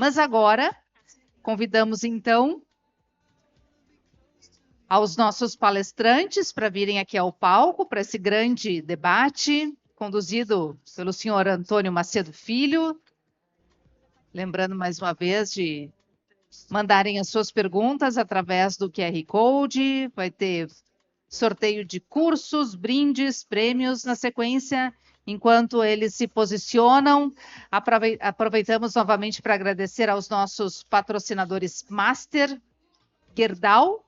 Mas agora, convidamos então aos nossos palestrantes para virem aqui ao palco para esse grande debate, conduzido pelo senhor Antônio Macedo Filho. Lembrando mais uma vez de mandarem as suas perguntas através do QR Code, vai ter sorteio de cursos, brindes, prêmios na sequência. Enquanto eles se posicionam, aproveitamos novamente para agradecer aos nossos patrocinadores Master, Gerdau,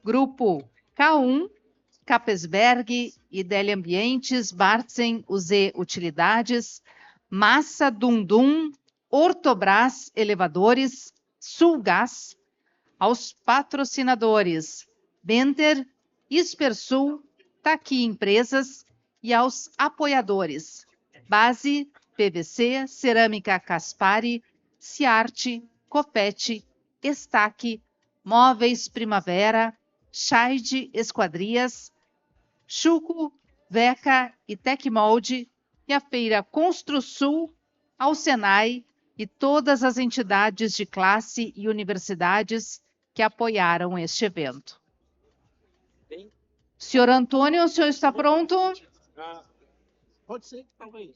Grupo K1, Capesberg, Ideli Ambientes, Bartzen, UZ Utilidades, Massa Dundum, Ortobras Elevadores, Sulgás, aos patrocinadores Benter, Ispersul, Taqui Empresas e aos apoiadores Base, PVC, Cerâmica Caspari, Ciarte, Copete, Estaque, Móveis Primavera, Scheid Esquadrias, Chuco, Veca e Tecmolde, e a Feira Construsul, ao Senai e todas as entidades de classe e universidades que apoiaram este evento. Senhor Antônio, o senhor está pronto? Pode ser, talvez.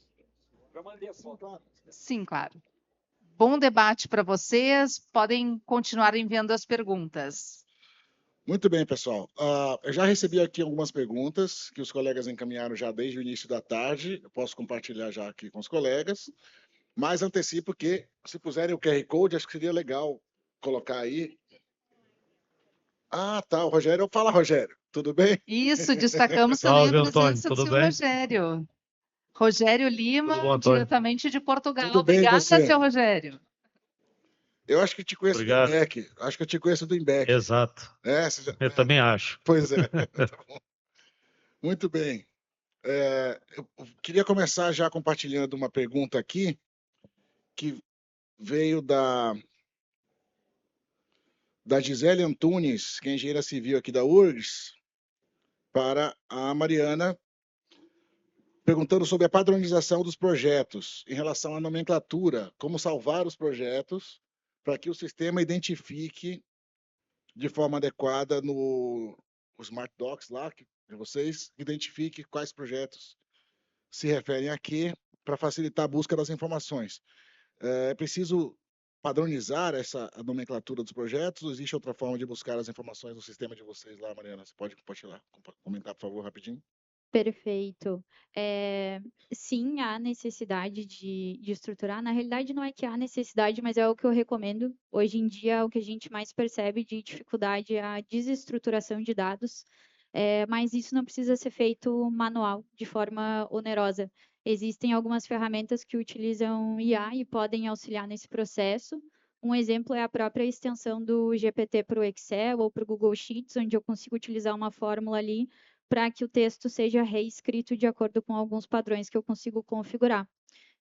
Já mandei a foto. Sim, claro. Bom debate para vocês. Podem continuar enviando as perguntas. Muito bem, pessoal. Eu já recebi aqui algumas perguntas que os colegas encaminharam já desde o início da tarde. Eu posso compartilhar já aqui com os colegas, mas antecipo que, se puserem o QR Code, acho que seria legal colocar aí. Ah, tá, o Rogério. Fala, Rogério. Tudo bem? Isso, destacamos também a Salve, Antônio, presença do tudo senhor bem? Rogério. Rogério Lima, Tudo bom, Antônio? diretamente de Portugal. Tudo bem, Obrigada, você? senhor Rogério. Eu acho que te conheço do Obrigado. IMBEC. Acho que eu te conheço do IMBEC. Exato. Você já... Eu também acho. Pois é. Tá bom. Muito bem. Eu queria começar já compartilhando uma pergunta aqui que veio da Gisele Antunes, que é engenheira civil aqui da URGS, para a Mariana, perguntando sobre a padronização dos projetos em relação à nomenclatura, como salvar os projetos para que o sistema identifique de forma adequada no Smart Docs lá, de vocês, identifique quais projetos se referem a quê, para facilitar a busca das informações. É preciso padronizar a nomenclatura dos projetos ou existe outra forma de buscar as informações no sistema de vocês lá, Mariana? Você pode compartilhar, comentar, por favor, rapidinho? Perfeito. Sim, há necessidade de estruturar. Na realidade, não é que há necessidade, mas é o que eu recomendo. Hoje em dia, o que a gente mais percebe de dificuldade é a desestruturação de dados, mas isso não precisa ser feito manual, de forma onerosa. Existem algumas ferramentas que utilizam IA e podem auxiliar nesse processo. Um exemplo é a própria extensão do GPT para o Excel ou para o Google Sheets, onde eu consigo utilizar uma fórmula ali para que o texto seja reescrito de acordo com alguns padrões que eu consigo configurar.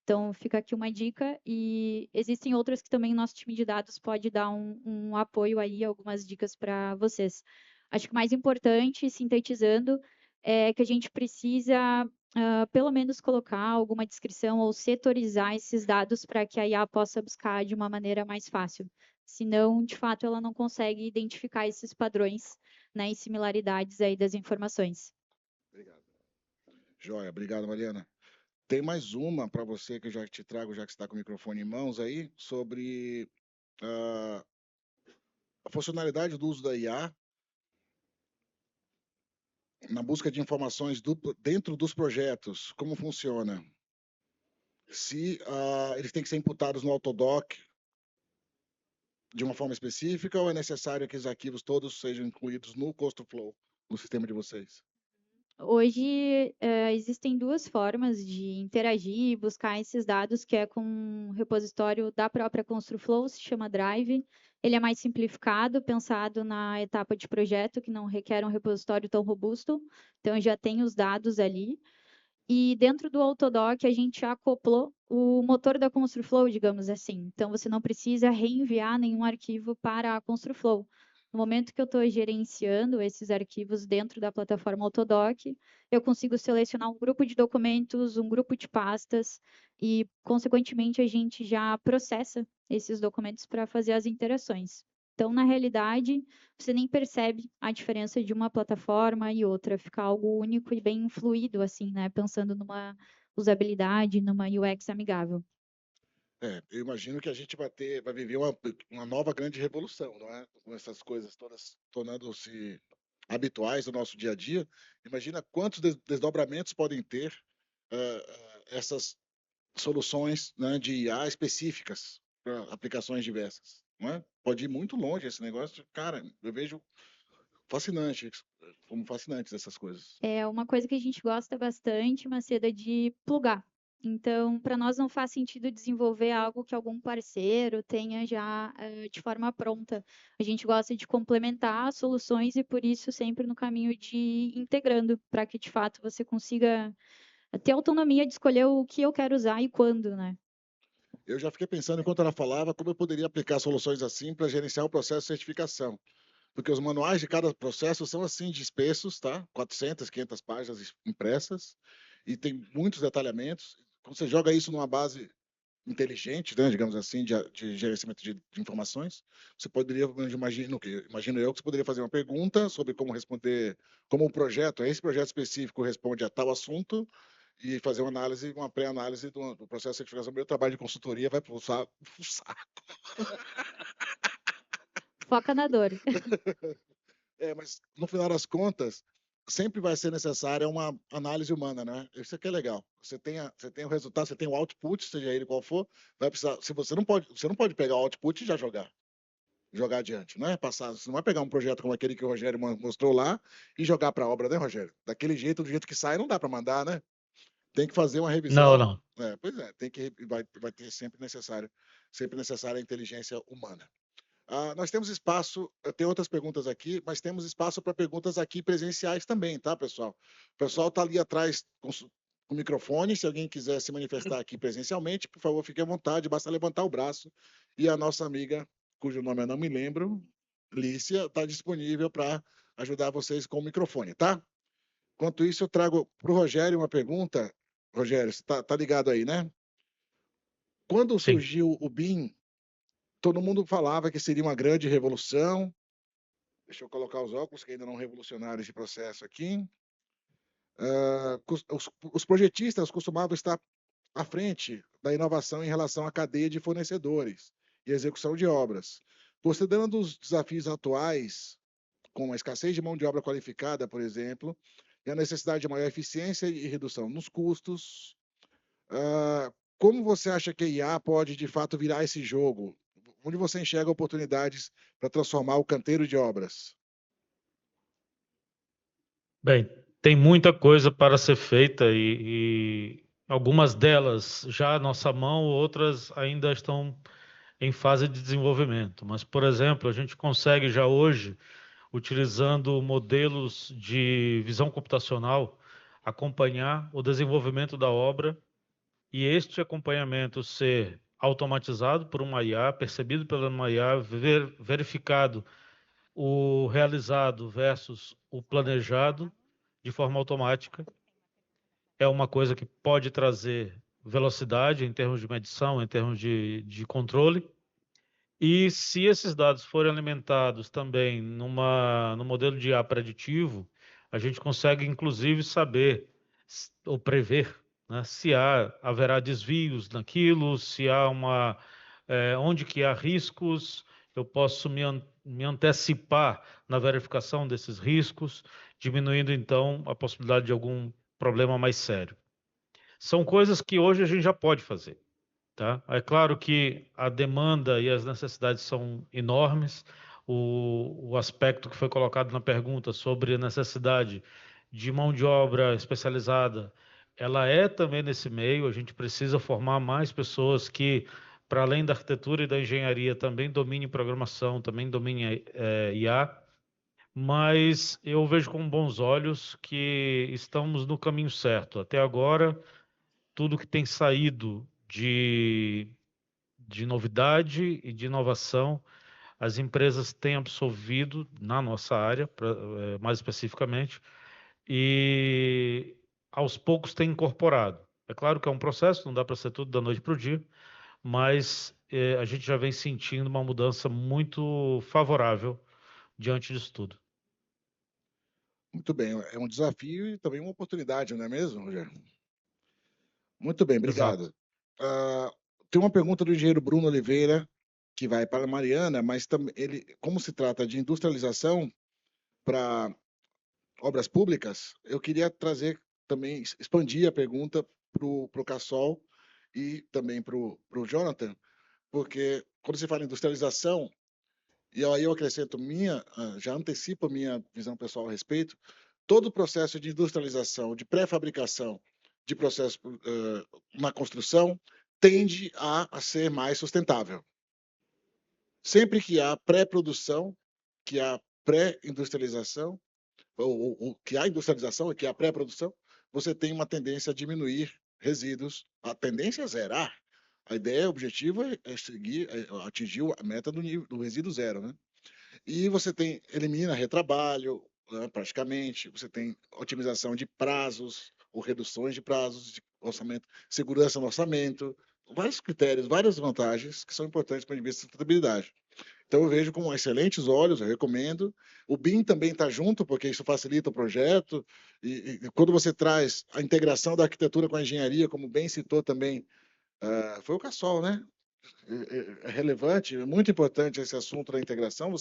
Então, fica aqui uma dica, e existem outras que também o nosso time de dados pode dar um apoio aí, algumas dicas para vocês. Acho que o mais importante, sintetizando, é que a gente precisa, pelo menos, colocar alguma descrição ou setorizar esses dados para que a IA possa buscar de uma maneira mais fácil. Senão, de fato, ela não consegue identificar esses padrões, né, e similaridades aí das informações. Obrigado. Joia, obrigado, Mariana. Tem mais uma para você que eu já te trago, já que você está com o microfone em mãos aí, sobre a funcionalidade do uso da IA na busca de informações dentro dos projetos. Como funciona? Se eles têm que ser imputados no Autodoc de uma forma específica ou é necessário que os arquivos todos sejam incluídos no CostoFlow, no sistema de vocês? Hoje, existem duas formas de interagir e buscar esses dados, que é com um repositório da própria ConstruFlow, se chama Drive. Ele é mais simplificado, pensado na etapa de projeto, que não requer um repositório tão robusto. Então, já tem os dados ali. E dentro do Autodoc, a gente acoplou o motor da ConstruFlow, digamos assim. Então, você não precisa reenviar nenhum arquivo para a ConstruFlow. No momento que eu estou gerenciando esses arquivos dentro da plataforma Autodoc, eu consigo selecionar um grupo de documentos, um grupo de pastas e, consequentemente, a gente já processa esses documentos para fazer as interações. Então, na realidade, você nem percebe a diferença de uma plataforma e outra, fica algo único e bem fluido, assim, né? Pensando numa usabilidade, numa UX amigável. Eu imagino que a gente vai viver uma nova grande revolução, não é? Com essas coisas todas tornando-se habituais no nosso dia a dia. Imagina quantos desdobramentos podem ter essas soluções, né, de IA específicas para aplicações diversas, não é? Pode ir muito longe esse negócio. Cara, eu vejo fascinante, como fascinantes essas coisas. É uma coisa que a gente gosta bastante, Macedo, é de plugar. Então, para nós não faz sentido desenvolver algo que algum parceiro tenha já de forma pronta. A gente gosta de complementar as soluções e, por isso, sempre no caminho de ir integrando, para que, de fato, você consiga ter autonomia de escolher o que eu quero usar e quando, né? Eu já fiquei pensando, enquanto ela falava, como eu poderia aplicar soluções assim para gerenciar o processo de certificação. Porque os manuais de cada processo são assim, de espessos, tá? 400, 500 páginas impressas, e tem muitos detalhamentos. Quando você joga isso numa base inteligente, né, digamos assim, de gerenciamento de informações, você poderia, imagino eu, que você poderia fazer uma pergunta sobre como responder, como o projeto, esse projeto específico responde a tal assunto, e fazer uma análise, uma pré-análise do processo de certificação. Meu trabalho de consultoria vai pulsar. Foca na dor. Mas no final das contas, sempre vai ser necessária uma análise humana, né? Isso aqui é legal. Você tem o resultado, você tem o output, seja ele qual for, vai precisar. Se você não pode pegar o output e já jogar adiante, não é? Passar, você não vai pegar um projeto como aquele que o Rogério mostrou lá e jogar para a obra, né, Rogério? Daquele jeito, do jeito que sai, não dá para mandar, né? Tem que fazer uma Não, revisão. não. Pois é, vai ter sempre necessária a inteligência humana. Nós temos espaço, eu tenho outras perguntas aqui, mas temos espaço para perguntas aqui presenciais também, tá, pessoal? O pessoal está ali atrás com o microfone, se alguém quiser se manifestar aqui presencialmente, por favor, fique à vontade, basta levantar o braço e a nossa amiga, cujo nome eu não me lembro, Lícia, está disponível para ajudar vocês com o microfone, tá? Enquanto isso, eu trago para o Rogério uma pergunta. Rogério, você tá ligado aí, né? Quando Sim. surgiu o BIM, todo mundo falava que seria uma grande revolução. Deixa eu colocar os óculos, que ainda não revolucionaram esse processo aqui. Os projetistas costumavam estar à frente da inovação em relação à cadeia de fornecedores e execução de obras. Considerando os desafios atuais, como a escassez de mão de obra qualificada, por exemplo, e a necessidade de maior eficiência e redução nos custos, como você acha que a IA pode, de fato, virar esse jogo? Onde você enxerga oportunidades para transformar o canteiro de obras? Bem, tem muita coisa para ser feita e algumas delas já à nossa mão, outras ainda estão em fase de desenvolvimento. Mas, por exemplo, a gente consegue já hoje, utilizando modelos de visão computacional, acompanhar o desenvolvimento da obra e este acompanhamento ser automatizado por uma IA, percebido pela uma IA, verificado o realizado versus o planejado de forma automática. É uma coisa que pode trazer velocidade em termos de medição, em termos de controle. E se esses dados forem alimentados também no modelo de IA preditivo, a gente consegue inclusive saber ou prever, né, se haverá desvios naquilo, se há onde que há riscos, eu posso me antecipar na verificação desses riscos, diminuindo então a possibilidade de algum problema mais sério. São coisas que hoje a gente já pode fazer. Tá? É claro que a demanda e as necessidades são enormes. O aspecto que foi colocado na pergunta sobre a necessidade de mão de obra especializada, ela é também nesse meio. A gente precisa formar mais pessoas que, para além da arquitetura e da engenharia, também dominem programação, também dominem IA. Mas eu vejo com bons olhos que estamos no caminho certo. Até agora, tudo que tem saído de novidade e de inovação as empresas têm absorvido na nossa área, mais especificamente, e aos poucos têm incorporado. É claro que é um processo, não dá para ser tudo da noite para o dia, mas a gente já vem sentindo uma mudança muito favorável diante disso tudo. Muito bem, é um desafio e também uma oportunidade, não é mesmo, Rogério? Muito bem, Exato. obrigado. Tem uma pergunta do engenheiro Bruno Oliveira, que vai para a Mariana, mas ele, como se trata de industrialização para obras públicas, eu queria trazer também, expandir a pergunta para o Cassol e também para o Jonathan, porque quando se fala em industrialização, e aí eu acrescento já antecipo a minha visão pessoal a respeito, todo o processo de industrialização, de pré-fabricação, de processo na construção, tende a ser mais sustentável. Sempre que há pré-produção, que há pré-industrialização, ou que há industrialização e que há pré-produção, você tem uma tendência a diminuir resíduos, a tendência é zerar. A ideia, o objetivo é atingir a meta do resíduo zero, né? E você elimina retrabalho, né, praticamente, você tem otimização de prazos, ou reduções de prazos, de orçamento, segurança no orçamento, vários critérios, várias vantagens que são importantes para a vista de sustentabilidade. Então eu vejo com excelentes olhos, eu recomendo. O BIM também está junto, porque isso facilita o projeto. E quando você traz a integração da arquitetura com a engenharia, como bem citou também, foi o Cassol, né? É relevante, é muito importante esse assunto da integração,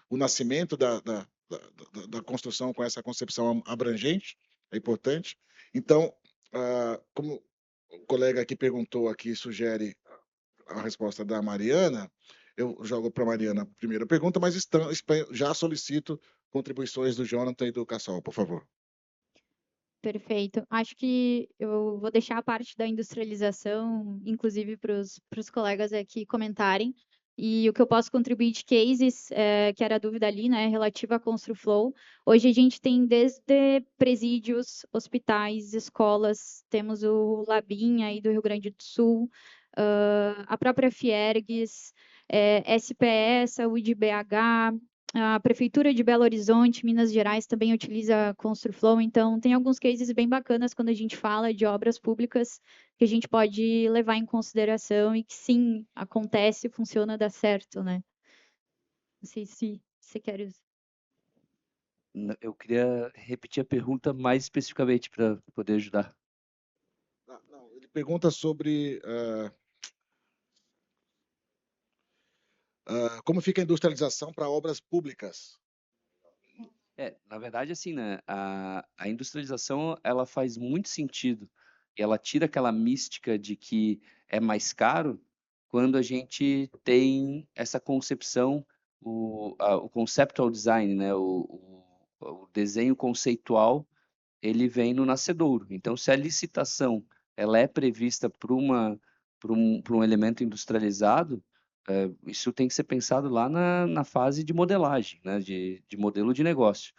o nascimento da construção com essa concepção abrangente, é importante. Então, como o colega aqui perguntou, aqui sugere a resposta da Mariana, eu jogo para a Mariana a primeira pergunta, mas já solicito contribuições do Jonathan e do Cassol, por favor. Perfeito. Acho que eu vou deixar a parte da industrialização, inclusive para os colegas aqui comentarem. E o que eu posso contribuir de cases, que era a dúvida ali, né, relativa à ConstruFlow. Hoje a gente tem desde presídios, hospitais, escolas, temos o Labim aí do Rio Grande do Sul, a própria Fiergues, SPE, Saúde BH, a Prefeitura de Belo Horizonte, Minas Gerais, também utiliza ConstruFlow, então tem alguns cases bem bacanas quando a gente fala de obras públicas que a gente pode levar em consideração e que sim, acontece, funciona, dá certo, né? Não sei se você quer usar. Eu queria repetir a pergunta mais especificamente para poder ajudar. Não, ele pergunta sobre como fica a industrialização para obras públicas. Na verdade, assim, né, a industrialização, ela faz muito sentido. E ela tira aquela mística de que é mais caro quando a gente tem essa concepção, o conceptual design, né, o desenho conceitual, ele vem no nascedouro. Então, se a licitação ela é prevista para um elemento industrializado, isso tem que ser pensado lá na fase de modelagem, né, de modelo de negócio.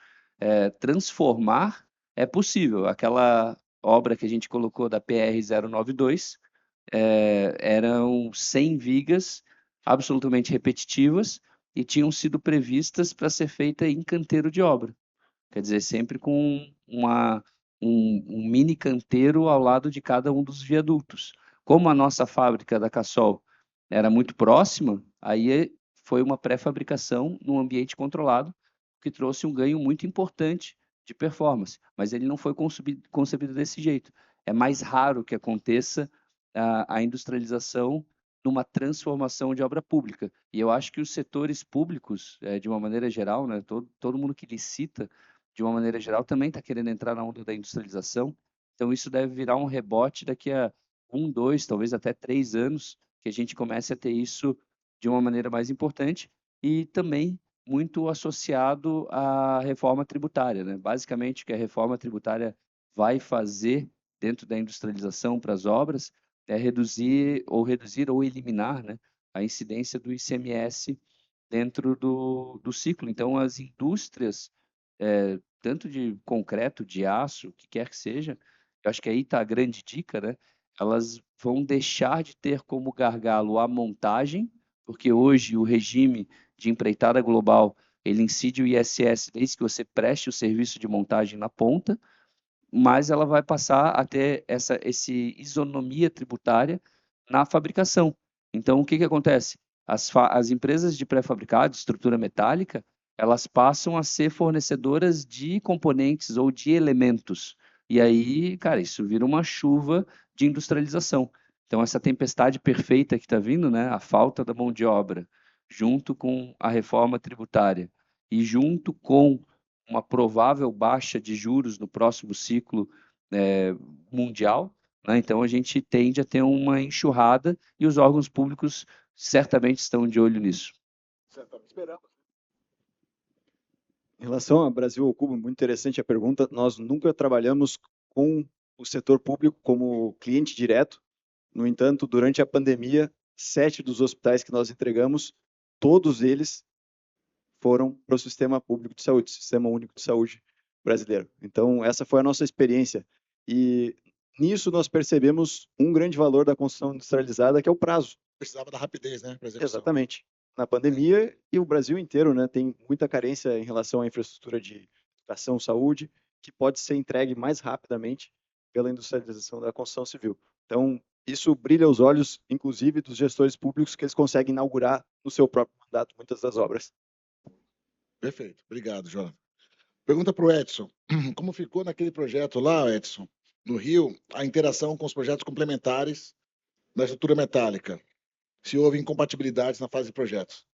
Transformar é possível. Aquela obra que a gente colocou da PR-092 eram 100 vigas absolutamente repetitivas e tinham sido previstas para ser feita em canteiro de obra. Quer dizer, sempre com um mini canteiro ao lado de cada um dos viadutos. Como a nossa fábrica da Cassol era muito próxima, aí foi uma pré-fabricação num ambiente controlado, que trouxe um ganho muito importante de performance, mas ele não foi concebido desse jeito. É mais raro que aconteça a industrialização numa transformação de obra pública. E eu acho que os setores públicos, de uma maneira geral, né, todo mundo que licita, de uma maneira geral, também está querendo entrar na onda da industrialização. Então, isso deve virar um rebote daqui a 1, 2, talvez até 3 anos, que a gente comece a ter isso de uma maneira mais importante e também muito associado à reforma tributária, né? Basicamente, o que a reforma tributária vai fazer dentro da industrialização para as obras é reduzir ou eliminar, né, a incidência do ICMS dentro do ciclo. Então, as indústrias, tanto de concreto, de aço, o que quer que seja, eu acho que aí está a grande dica, né? Elas vão deixar de ter como gargalo a montagem, porque hoje o regime de empreitada global, ele incide o ISS desde que você preste o serviço de montagem na ponta, mas ela vai passar a ter essa isonomia tributária na fabricação. Então, o que acontece? As empresas de pré-fabricado, estrutura metálica, elas passam a ser fornecedoras de componentes ou de elementos. E aí, cara, isso vira uma chuva de industrialização. Então, essa tempestade perfeita que está vindo, né, a falta da mão de obra, junto com a reforma tributária e junto com uma provável baixa de juros no próximo ciclo mundial, né? Então, a gente tende a ter uma enxurrada e os órgãos públicos certamente estão de olho nisso. Em relação ao Brasil ao Cubo, muito interessante a pergunta. Nós nunca trabalhamos com o setor público como cliente direto. No entanto, durante a pandemia, 7 dos hospitais que nós entregamos, todos eles foram para o Sistema Público de Saúde, Sistema Único de Saúde brasileiro. Então, essa foi a nossa experiência. E nisso nós percebemos um grande valor da construção industrializada, que é o prazo. Precisava da rapidez, né? Para execução. Exatamente. Na pandemia, e o Brasil inteiro, né, tem muita carência em relação à infraestrutura de educação, saúde, que pode ser entregue mais rapidamente pela industrialização da construção civil. Então, isso brilha os olhos, inclusive, dos gestores públicos, que eles conseguem inaugurar no seu próprio mandato muitas das obras. Perfeito. Obrigado, Jonathan. Pergunta para o Edson. Como ficou naquele projeto lá, Edson, no Rio, a interação com os projetos complementares da estrutura metálica? Se houve incompatibilidades na fase de projetos?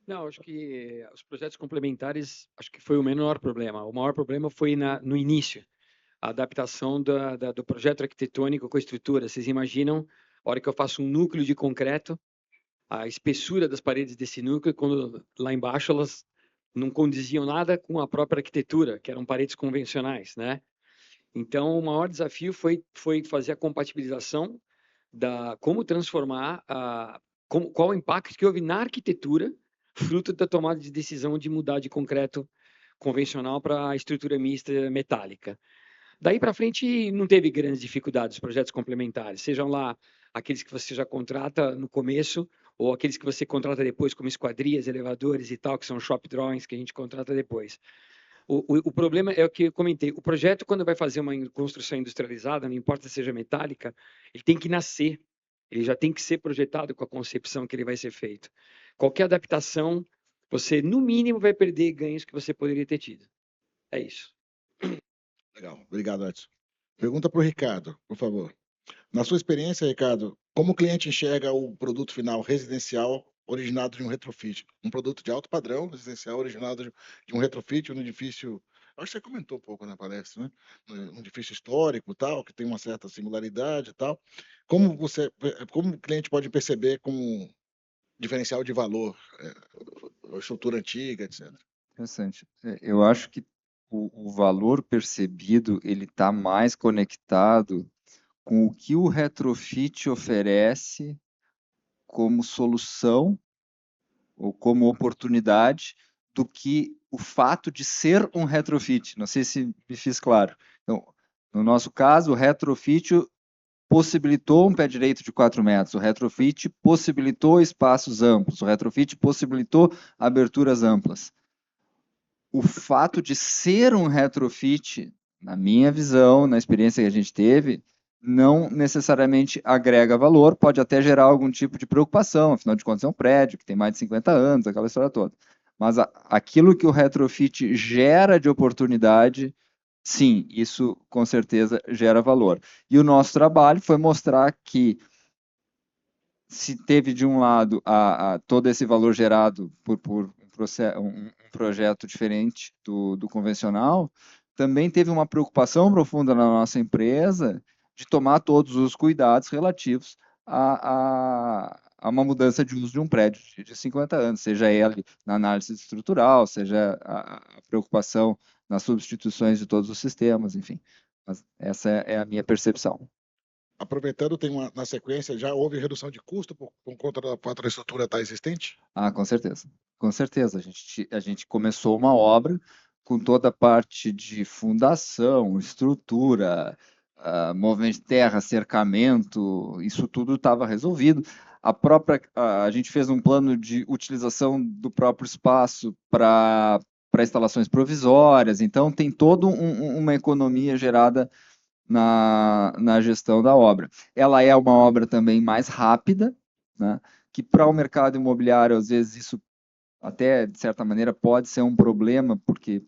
Não, acho que os projetos complementares, acho que foi o menor problema. O maior problema foi no início, a adaptação do projeto arquitetônico com a estrutura. Vocês imaginam, a hora que eu faço um núcleo de concreto, a espessura das paredes desse núcleo, quando lá embaixo elas não condiziam nada com a própria arquitetura, que eram paredes convencionais, né? Então, o maior desafio foi fazer a compatibilização como transformar, qual o impacto que houve na arquitetura, fruto da tomada de decisão de mudar de concreto convencional para a estrutura mista metálica. Daí para frente, não teve grandes dificuldades, projetos complementares, sejam lá aqueles que você já contrata no começo, ou aqueles que você contrata depois, como esquadrias, elevadores e tal, que são shop drawings que a gente contrata depois. O problema é o que eu comentei. O projeto, quando vai fazer uma construção industrializada, não importa se seja metálica, ele tem que nascer. Ele já tem que ser projetado com a concepção que ele vai ser feito. Qualquer adaptação, você, no mínimo, vai perder ganhos que você poderia ter tido. É isso. Legal. Obrigado, Edson. Pergunta para o Ricardo, por favor. Na sua experiência, Ricardo, como o cliente enxerga o produto final residencial originado de um retrofit? Um produto de alto padrão residencial originado de um retrofit, um edifício... Acho que você comentou um pouco na palestra, né? Um edifício histórico, tal, que tem uma certa singularidade e tal. Como o cliente pode perceber como diferencial de valor, a estrutura antiga, etc. Interessante. Eu acho que o valor percebido ele está mais conectado com o que o retrofit oferece como solução ou como oportunidade do que o fato de ser um retrofit. Não sei se me fiz claro. Então, no nosso caso, o retrofit possibilitou um pé direito de 4 metros, o retrofit possibilitou espaços amplos, o retrofit possibilitou aberturas amplas. O fato de ser um retrofit, na minha visão, na experiência que a gente teve, não necessariamente agrega valor, pode até gerar algum tipo de preocupação, afinal de contas é um prédio que tem mais de 50 anos, aquela história toda. Mas aquilo que o retrofit gera de oportunidade, sim, isso com certeza gera valor. E o nosso trabalho foi mostrar que se teve de um lado todo esse valor gerado por um projeto diferente do convencional, também teve uma preocupação profunda na nossa empresa de tomar todos os cuidados relativos a uma mudança de uso de um prédio de 50 anos, seja ele na análise estrutural, seja a preocupação nas substituições de todos os sistemas, enfim. Mas essa é a minha percepção. Aproveitando, na sequência, já houve redução de custo por conta da estrutura estar existente? Com certeza. Com certeza. A gente começou uma obra com toda a parte de fundação, estrutura, movimento de terra, cercamento, isso tudo estava resolvido. A gente fez um plano de utilização do próprio espaço para instalações provisórias, então tem toda uma economia gerada na gestão da obra. Ela é uma obra também mais rápida, né, que para o mercado imobiliário, às vezes, isso até, de certa maneira, pode ser um problema, porque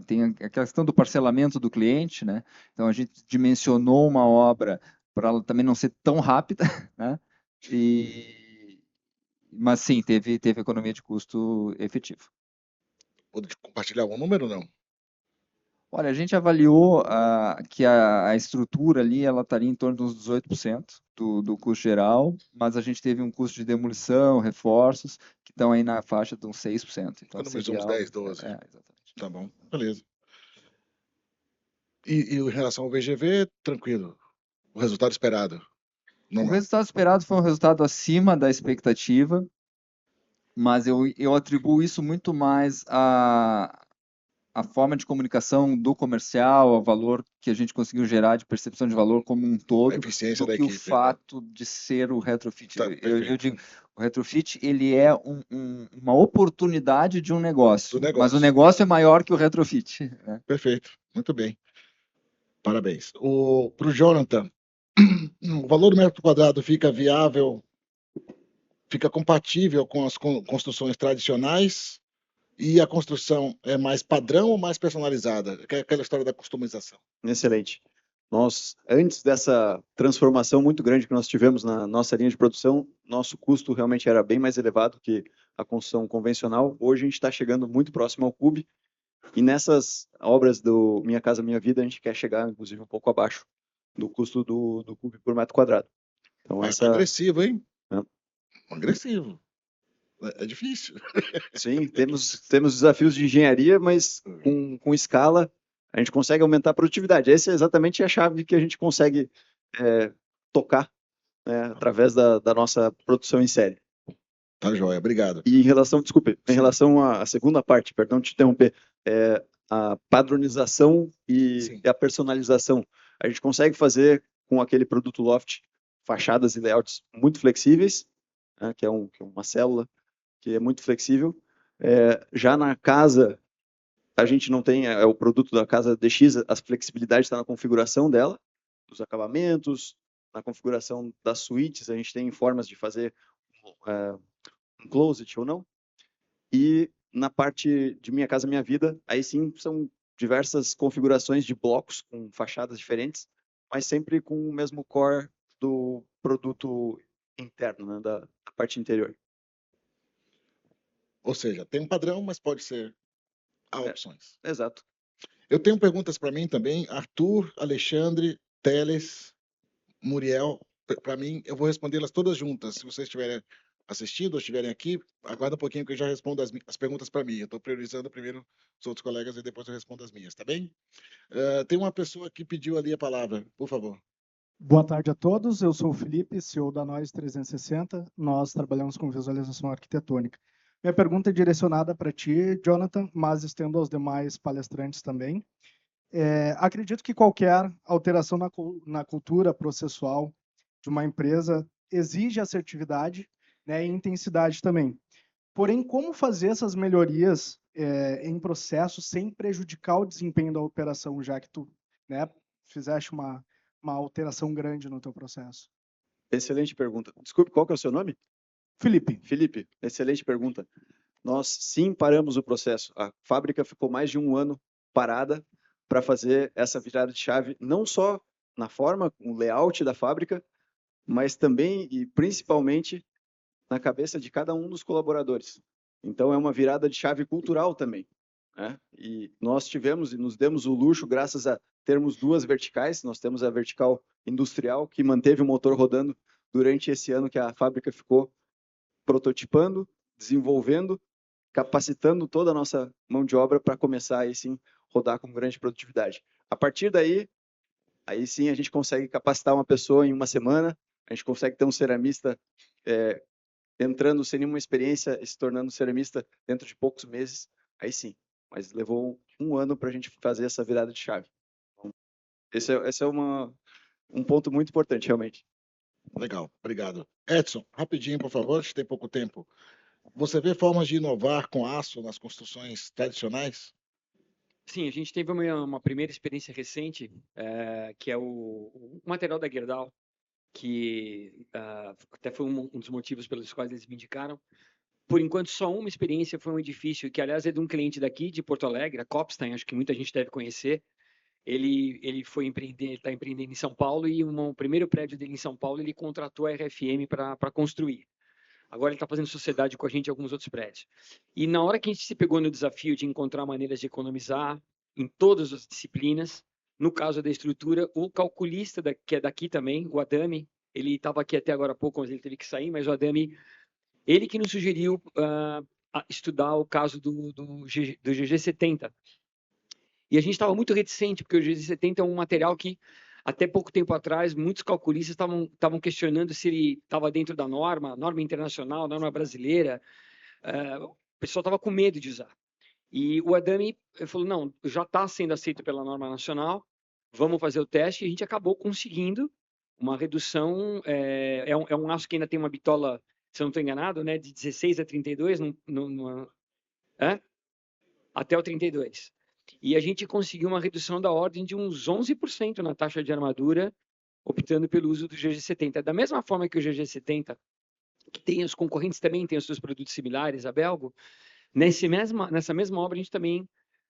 tem a questão do parcelamento do cliente, né? Então, a gente dimensionou uma obra para ela também não ser tão rápida, né? Mas, sim, teve economia de custo efetiva. Pode compartilhar algum número, não? Olha, a gente avaliou que a estrutura ali ela estaria em torno de uns 18% do custo geral, mas a gente teve um custo de demolição, reforços, que estão aí na faixa de uns 6%. Então, Economizou seria uns algo... 10, 12. Exatamente. Tá bom, beleza. E em relação ao VGV, tranquilo. O resultado esperado. O Normal. resultado esperado foi um resultado acima da expectativa, mas eu atribuo isso muito mais a forma de comunicação do comercial, ao valor que a gente conseguiu gerar de percepção de valor como um A todo, eficiência do da que o equipe. fato de ser o retrofit. Tá, Eu perfeito. digo, o retrofit ele é uma oportunidade de um negócio, Do mas o negócio. negócio é maior que o retrofit, né? Perfeito, muito bem. Parabéns. Para o Jonathan, o valor do metro quadrado fica viável, fica compatível com as construções tradicionais, e a construção é mais padrão ou mais personalizada? Que é aquela história da customização. Excelente. Nós, antes dessa transformação muito grande que nós tivemos na nossa linha de produção, nosso custo realmente era bem mais elevado que a construção convencional. Hoje a gente está chegando muito próximo ao CUB, e nessas obras do Minha Casa Minha Vida, a gente quer chegar, inclusive, um pouco abaixo do custo do CUB por metro quadrado. Então, Agressivo, hein? É. Agressivo. É difícil. Sim, temos desafios de engenharia, mas com escala a gente consegue aumentar a produtividade. Essa é exatamente a chave que a gente consegue tocar, né, através da nossa produção em série. Tá joia, obrigado. E em relação, desculpe, em relação à segunda parte, perdão te interromper, a padronização e a personalização. A gente consegue fazer com aquele produto Loft fachadas e layouts muito flexíveis, né, que é uma célula que é muito flexível. Já na casa, a gente não tem, o produto da casa DX, a flexibilidade está na configuração dela, dos acabamentos, na configuração das suítes, a gente tem formas de fazer um closet ou não. E na parte de Minha Casa Minha Vida, aí sim são diversas configurações de blocos com fachadas diferentes, mas sempre com o mesmo core do produto interno, né, da parte interior. Ou seja, tem um padrão, mas pode ser. Há opções. Exato. Eu tenho perguntas para mim também. Arthur, Alexandre, Teles, Muriel. Para mim, eu vou respondê-las todas juntas. Se vocês estiverem assistindo ou estiverem aqui, aguarda um pouquinho que eu já respondo as perguntas para mim. Eu estou priorizando primeiro os outros colegas e depois eu respondo as minhas, tá bem? Tem uma pessoa que pediu ali a palavra, por favor. Boa tarde a todos, eu sou o Felipe, CEO da Nós 360, nós trabalhamos com visualização arquitetônica. Minha pergunta é direcionada para ti, Jonathan, mas estendo aos demais palestrantes também. Acredito que qualquer alteração na cultura processual de uma empresa exige assertividade, né, e intensidade também. Porém, como fazer essas melhorias em processos sem prejudicar o desempenho da operação, já que tu, né, fizeste uma alteração grande no teu processo? Excelente pergunta. Desculpe, qual que é o seu nome? Felipe. Felipe, excelente pergunta. Nós sim paramos o processo. A fábrica ficou mais de um ano parada para fazer essa virada de chave, não só na forma, o layout da fábrica, mas também e principalmente na cabeça de cada um dos colaboradores. Então é uma virada de chave cultural também, né? E nós tivemos e nos demos o luxo, graças a termos duas verticais. Nós temos a vertical industrial, que manteve o motor rodando durante esse ano que a fábrica ficou prototipando, desenvolvendo, capacitando toda a nossa mão de obra para começar aí sim rodar com grande produtividade. A partir daí, aí sim a gente consegue capacitar uma pessoa em uma semana, a gente consegue ter um ceramista entrando sem nenhuma experiência e se tornando ceramista dentro de poucos meses, aí sim. Mas levou um ano para a gente fazer essa virada de chave. Então, esse é um ponto muito importante, realmente. Legal, obrigado. Edson, rapidinho, por favor, a gente tem pouco tempo. Você vê formas de inovar com aço nas construções tradicionais? Sim, a gente teve uma primeira experiência recente, que é o material da Gerdau, que até foi um dos motivos pelos quais eles me indicaram. Por enquanto, só uma experiência foi um edifício, que aliás é de um cliente daqui, de Porto Alegre, a Copstein, acho que muita gente deve conhecer. Ele foi empreender, está empreendendo em São Paulo, e o primeiro prédio dele em São Paulo, ele contratou a RFM para construir. Agora ele está fazendo sociedade com a gente em alguns outros prédios. E na hora que a gente se pegou no desafio de encontrar maneiras de economizar em todas as disciplinas, no caso da estrutura, o calculista, que é daqui também, o Adami, ele estava aqui até agora há pouco, mas ele teve que sair, mas o Adami, ele que nos sugeriu estudar o caso do GG70. E a gente estava muito reticente, porque o GG70 é um material que, até pouco tempo atrás, muitos calculistas estavam questionando se ele estava dentro da norma internacional, norma brasileira. O pessoal estava com medo de usar. E o Adami falou, não, já está sendo aceito pela norma nacional, vamos fazer o teste, e a gente acabou conseguindo uma redução, é um aço que ainda tem uma bitola, se eu não estou enganado, né, de 16 a 32, até o 32. E a gente conseguiu uma redução da ordem de uns 11% na taxa de armadura, optando pelo uso do GG70. Da mesma forma que o GG70, que tem os concorrentes também têm os seus produtos similares, a Belgo, nessa mesma obra a gente também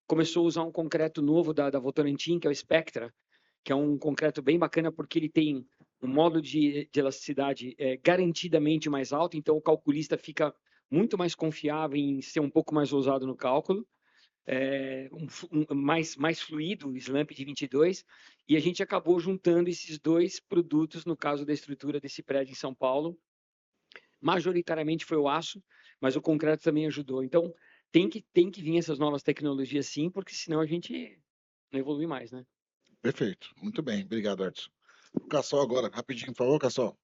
começou a usar um concreto novo da Votorantim, que é o Spectra, que é um concreto bem bacana porque ele tem um módulo de elasticidade garantidamente mais alto, então o calculista fica muito mais confiável em ser um pouco mais ousado no cálculo. Mais fluido, o Slump de 22, e a gente acabou juntando esses dois produtos no caso da estrutura desse prédio em São Paulo. Majoritariamente foi o aço, mas o concreto também ajudou. Então, tem que vir essas novas tecnologias sim, porque senão a gente não evolui mais, né? Perfeito, muito bem, obrigado, Edson. O Cassol agora, rapidinho, por favor, Cassol.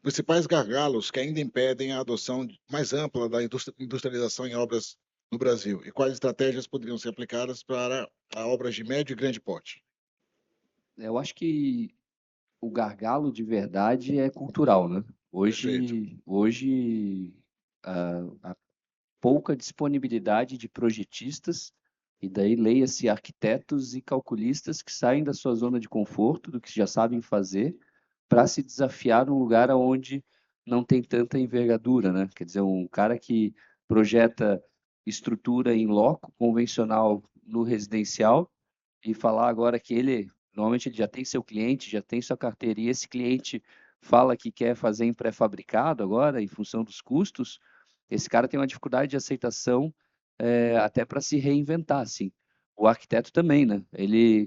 Principais gargalos que ainda impedem a adoção mais ampla da industrialização em obras no Brasil e quais estratégias poderiam ser aplicadas para obras de médio e grande porte? Eu acho que o gargalo de verdade é cultural, né? Perfeito. Hoje a pouca disponibilidade de projetistas, e daí leia-se arquitetos e calculistas que saem da sua zona de conforto, do que já sabem fazer, para se desafiar num lugar onde não tem tanta envergadura, né? Quer dizer, um cara que projeta estrutura em loco convencional no residencial e falar agora que normalmente ele já tem seu cliente, já tem sua carteira, e esse cliente fala que quer fazer em pré-fabricado agora, em função dos custos, esse cara tem uma dificuldade de aceitação até para se reinventar, assim. O arquiteto também, né?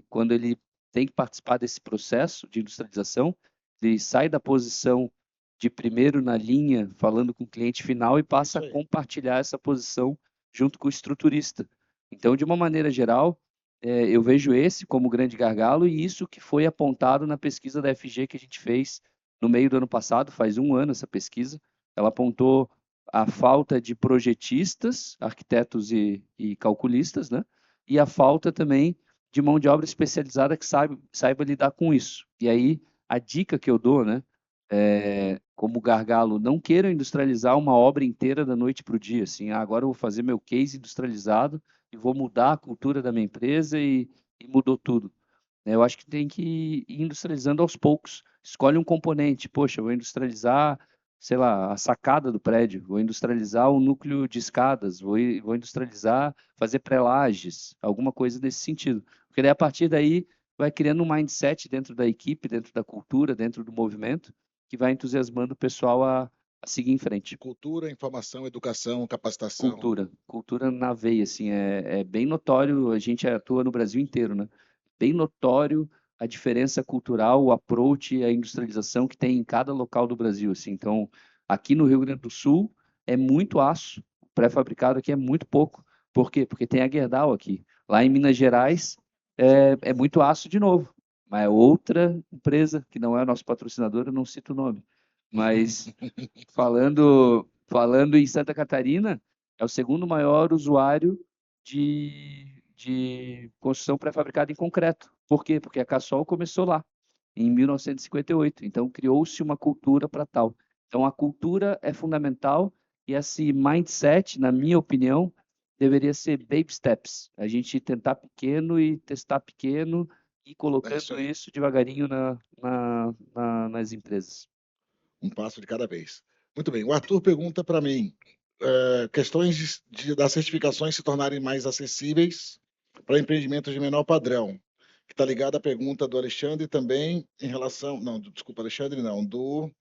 Quando ele tem que participar desse processo de industrialização, ele sai da posição de primeiro na linha, falando com o cliente final, e passa a compartilhar essa posição junto com o estruturista. Então, de uma maneira geral, eu vejo esse como grande gargalo, e isso que foi apontado na pesquisa da FG que a gente fez no meio do ano passado, faz um ano essa pesquisa. Ela apontou a falta de projetistas, arquitetos e calculistas, né? E a falta também de mão de obra especializada que saiba lidar com isso. E aí, a dica que eu dou, né? Como gargalo, não queiram industrializar uma obra inteira da noite para o dia. Assim, agora eu vou fazer meu case industrializado e vou mudar a cultura da minha empresa e mudou tudo. Eu acho que tem que ir industrializando aos poucos. Escolhe um componente. Poxa, eu vou industrializar, sei lá, a sacada do prédio, vou industrializar o núcleo de escadas, vou industrializar, fazer pré-lajes, alguma coisa desse sentido. Porque daí, a partir daí, vai criando um mindset dentro da equipe, dentro da cultura, dentro do movimento, que vai entusiasmando o pessoal a seguir em frente. Cultura, informação, educação, capacitação. Cultura na veia, assim, é bem notório, a gente atua no Brasil inteiro, né? Bem notório a diferença cultural, o approach, a industrialização que tem em cada local do Brasil, assim. Então, aqui no Rio Grande do Sul é muito aço, o pré-fabricado aqui é muito pouco. Por quê? Porque tem a Gerdau aqui. Lá em Minas Gerais é muito aço de novo, mas é outra empresa que não é nosso patrocinador, eu não cito o nome. Mas falando em Santa Catarina, é o segundo maior usuário de construção pré-fabricada em concreto. Por quê? Porque a Cassol começou lá. em 1958. Então, criou-se uma cultura para tal. Então, a cultura é fundamental e esse mindset, na minha opinião, deveria ser baby steps. A gente tentar pequeno e testar pequeno e colocando isso devagarinho nas empresas. Um passo de cada vez. Muito bem. O Arthur pergunta para mim questões das certificações se tornarem mais acessíveis para empreendimentos de menor padrão, que está ligado à pergunta do Alexandre também em relação... Não, desculpa, Alexandre, não. Do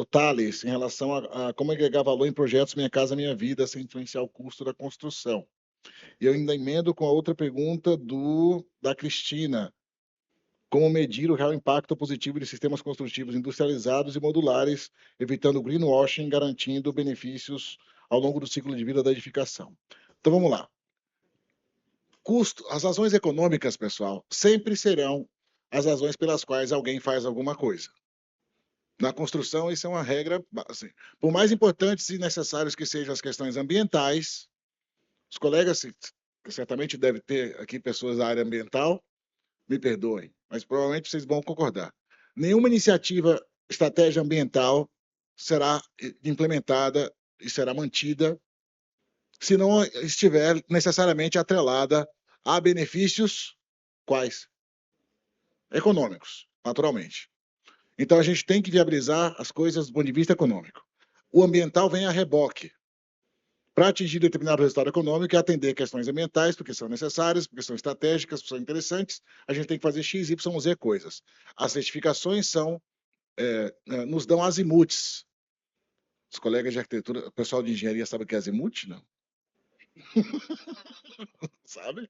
Thales, em relação a como agregar valor em projetos Minha Casa Minha Vida sem influenciar o custo da construção. E eu ainda emendo com a outra pergunta da Cristina. Como medir o real impacto positivo de sistemas construtivos industrializados e modulares, evitando greenwashing, garantindo benefícios ao longo do ciclo de vida da edificação. Então, vamos lá. As razões econômicas, pessoal, sempre serão as razões pelas quais alguém faz alguma coisa. Na construção, isso é uma regra, assim, por mais importantes e necessárias que sejam as questões ambientais, os colegas, certamente deve ter aqui pessoas da área ambiental, me perdoem, mas provavelmente vocês vão concordar. Nenhuma iniciativa, estratégia ambiental será implementada e será mantida se não estiver necessariamente atrelada a benefícios quais? Econômicos, naturalmente. Então, a gente tem que viabilizar as coisas do ponto de vista econômico. O ambiental vem a reboque. Para atingir determinado resultado econômico e atender questões ambientais, porque são necessárias, porque são estratégicas, porque são interessantes, a gente tem que fazer X, Y, Z coisas. As certificações nos dão azimuts. Os colegas de arquitetura, o pessoal de engenharia sabe o que é azimute, não? Sabe?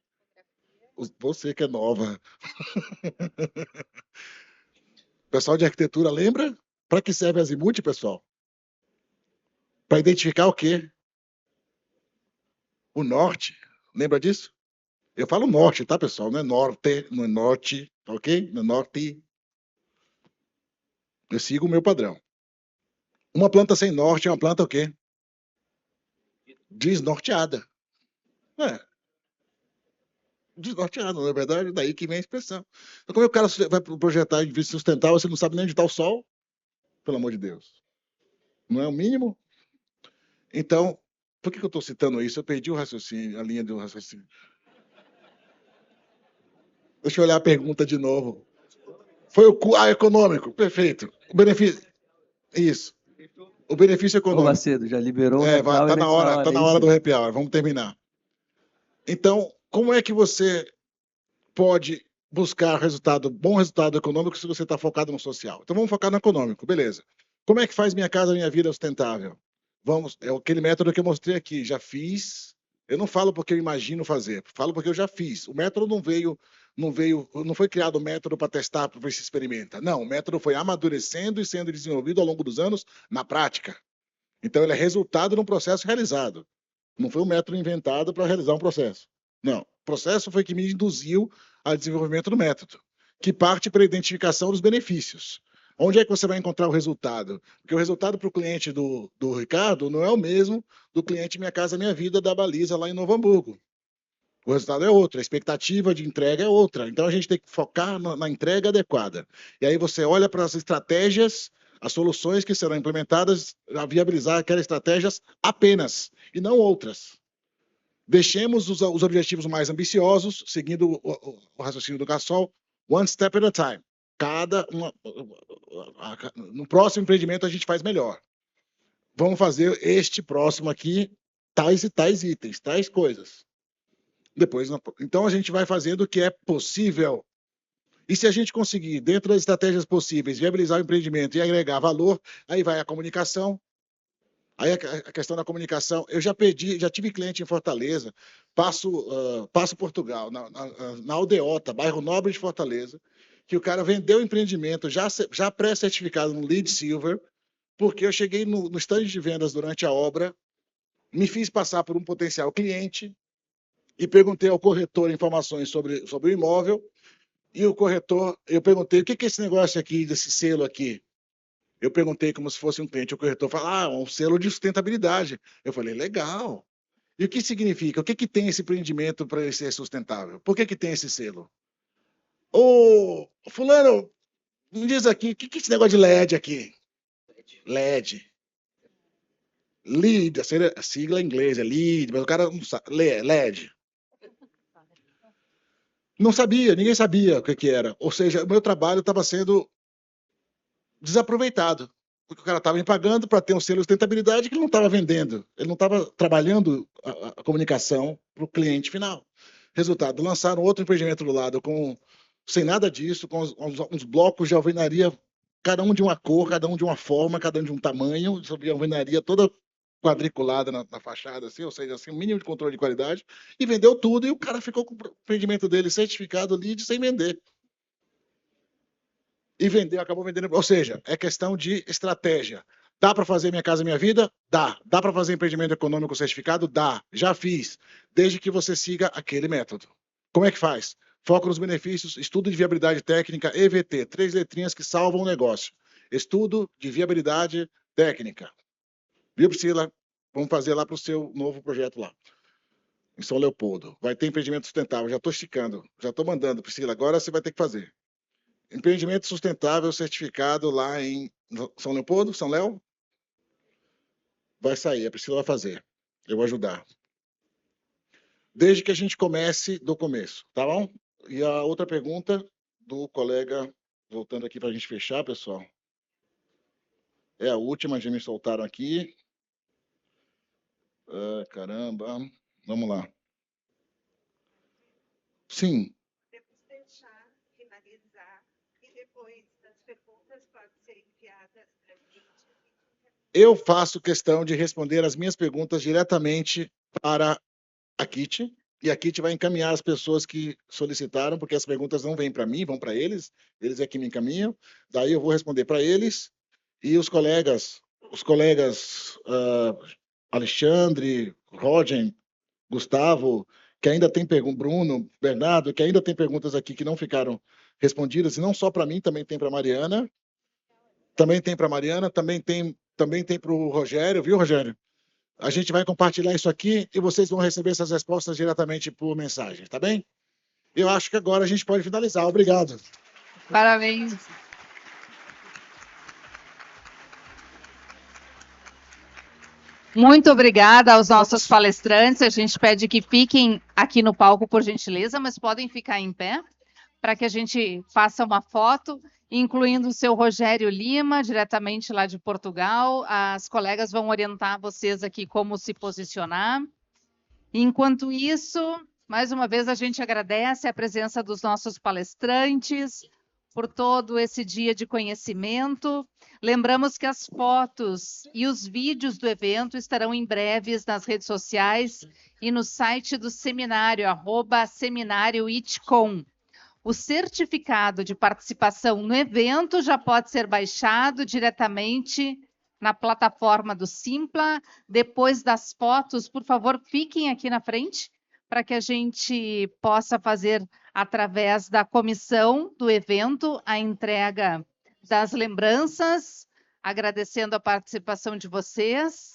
Você que é nova. O pessoal de arquitetura lembra? Para que serve azimute, pessoal? Para identificar o quê? O norte. Lembra disso? Eu falo norte, tá, pessoal? Não é norte, não é norte, ok? Não é norte. Eu sigo o meu padrão. Uma planta sem norte é uma planta o quê? Desnorteada. Desnorteada, não é verdade? Daí que vem a expressão. Então, como é que o cara vai projetar edifício sustentável, você não sabe nem onde está o sol? Pelo amor de Deus. Não é o mínimo? Então, por que eu estou citando isso? Eu perdi o raciocínio, a linha do raciocínio. Deixa eu olhar a pergunta de novo. Foi o econômico, perfeito. O benefício. Isso. O benefício econômico. Ô, Macedo, já liberou o happy hour tá na nessa hora, tá na hein, hora do senhor? happy hour. Vamos terminar. Então, como é que você pode buscar bom resultado econômico se você está focado no social? Então, vamos focar no econômico, beleza. Como é que faz Minha Casa Minha Vida sustentável? É aquele método que eu mostrei aqui, já fiz. Eu não falo porque eu imagino fazer, falo porque eu já fiz. O método não foi criado o método para testar, para ver se experimenta. Não, o método foi amadurecendo e sendo desenvolvido ao longo dos anos na prática. Então, ele é resultado de um processo realizado. Não foi um método inventado para realizar um processo. Não, o processo foi que me induziu ao desenvolvimento do método, que parte para a identificação dos benefícios. Onde é que você vai encontrar o resultado? Porque o resultado para o cliente do Ricardo não é o mesmo do cliente Minha Casa Minha Vida da Baliza lá em Novo Hamburgo. O resultado é outro, a expectativa de entrega é outra. Então, a gente tem que focar na entrega adequada. E aí você olha para as estratégias, as soluções que serão implementadas a viabilizar aquelas estratégias apenas, e não outras. Deixemos os objetivos mais ambiciosos, seguindo o raciocínio do Gasol, one step at a time. No próximo empreendimento a gente faz melhor. Vamos fazer este próximo aqui, tais e tais itens, tais coisas. Então a gente vai fazendo o que é possível. E se a gente conseguir, dentro das estratégias possíveis, viabilizar o empreendimento e agregar valor, aí vai a comunicação. Aí a questão da comunicação, eu já tive cliente em Fortaleza, Passo Portugal, na Aldeota, bairro Nobre de Fortaleza, que o cara vendeu o empreendimento já pré-certificado no LEED Silver, porque eu cheguei no stand de vendas durante a obra, me fiz passar por um potencial cliente e perguntei ao corretor informações sobre o imóvel, e o corretor, eu perguntei, o que é esse negócio aqui, desse selo aqui? Eu perguntei como se fosse um cliente, o corretor falou, um selo de sustentabilidade. Eu falei, legal. E o que significa? O que tem esse empreendimento para ele ser sustentável? Por que tem esse selo? Ô, fulano, Me diz aqui, o que é esse negócio de LED aqui? LED. Lead, a sigla em inglês é lead, mas o cara não sabe. LED. Não sabia, ninguém sabia o que era. Ou seja, o meu trabalho estava sendo desaproveitado. Porque o cara estava me pagando para ter um selo de sustentabilidade que ele não estava vendendo. Ele não estava trabalhando a comunicação para o cliente final. Resultado, lançaram outro empreendimento do lado sem nada disso, com uns blocos de alvenaria, cada um de uma cor, cada um de uma forma, cada um de um tamanho, sobre alvenaria toda quadriculada na fachada, assim, ou seja, assim, um mínimo de controle de qualidade, e vendeu tudo, e o cara ficou com o empreendimento dele certificado lead sem vender. E vendeu, acabou vendendo. Ou seja, é questão de estratégia. Dá para fazer Minha Casa Minha Vida? Dá. Dá para fazer empreendimento econômico certificado? Dá. Já fiz. Desde que você siga aquele método. Como é que faz? Foco nos benefícios, estudo de viabilidade técnica, EVT, 3 letrinhas que salvam o negócio. Estudo de viabilidade técnica. Viu, Priscila? Vamos fazer lá para o seu novo projeto lá, em São Leopoldo. Vai ter empreendimento sustentável. Já estou esticando, já estou mandando, Priscila. Agora você vai ter que fazer. Empreendimento sustentável certificado lá em São Leopoldo, São Léo? Vai sair, a Priscila vai fazer. Eu vou ajudar. Desde que a gente comece do começo, tá bom? E a outra pergunta do colega, voltando aqui para a gente fechar, pessoal. É a última, já me soltaram aqui. Caramba. Vamos lá. Sim. Eu faço questão de responder as minhas perguntas diretamente para a Kit, e a Kit vai encaminhar as pessoas que solicitaram, porque as perguntas não vêm para mim, vão para eles é que me encaminham, daí eu vou responder para eles, e os colegas Alexandre, Roger, Gustavo, que ainda tem perguntas, Bruno, Bernardo, que ainda tem perguntas aqui que não ficaram respondidas, e não só para mim, também tem para a Mariana, também tem para o Rogério, viu, Rogério? A gente vai compartilhar isso aqui e vocês vão receber essas respostas diretamente por mensagem, tá bem? Eu acho que agora a gente pode finalizar. Obrigado. Parabéns. Muito obrigada aos nossos palestrantes. A gente pede que fiquem aqui no palco, por gentileza, mas podem ficar em pé para que a gente faça uma foto, incluindo o seu Rogério Lima, diretamente lá de Portugal. As colegas vão orientar vocês aqui como se posicionar. Enquanto isso, mais uma vez, a gente agradece a presença dos nossos palestrantes por todo esse dia de conhecimento. Lembramos que as fotos e os vídeos do evento estarão em breves nas redes sociais e no site do seminário, @seminarioitcom. O certificado de participação no evento já pode ser baixado diretamente na plataforma do Simpla. Depois das fotos, por favor, fiquem aqui na frente para que a gente possa fazer, através da comissão do evento, a entrega das lembranças, agradecendo a participação de vocês.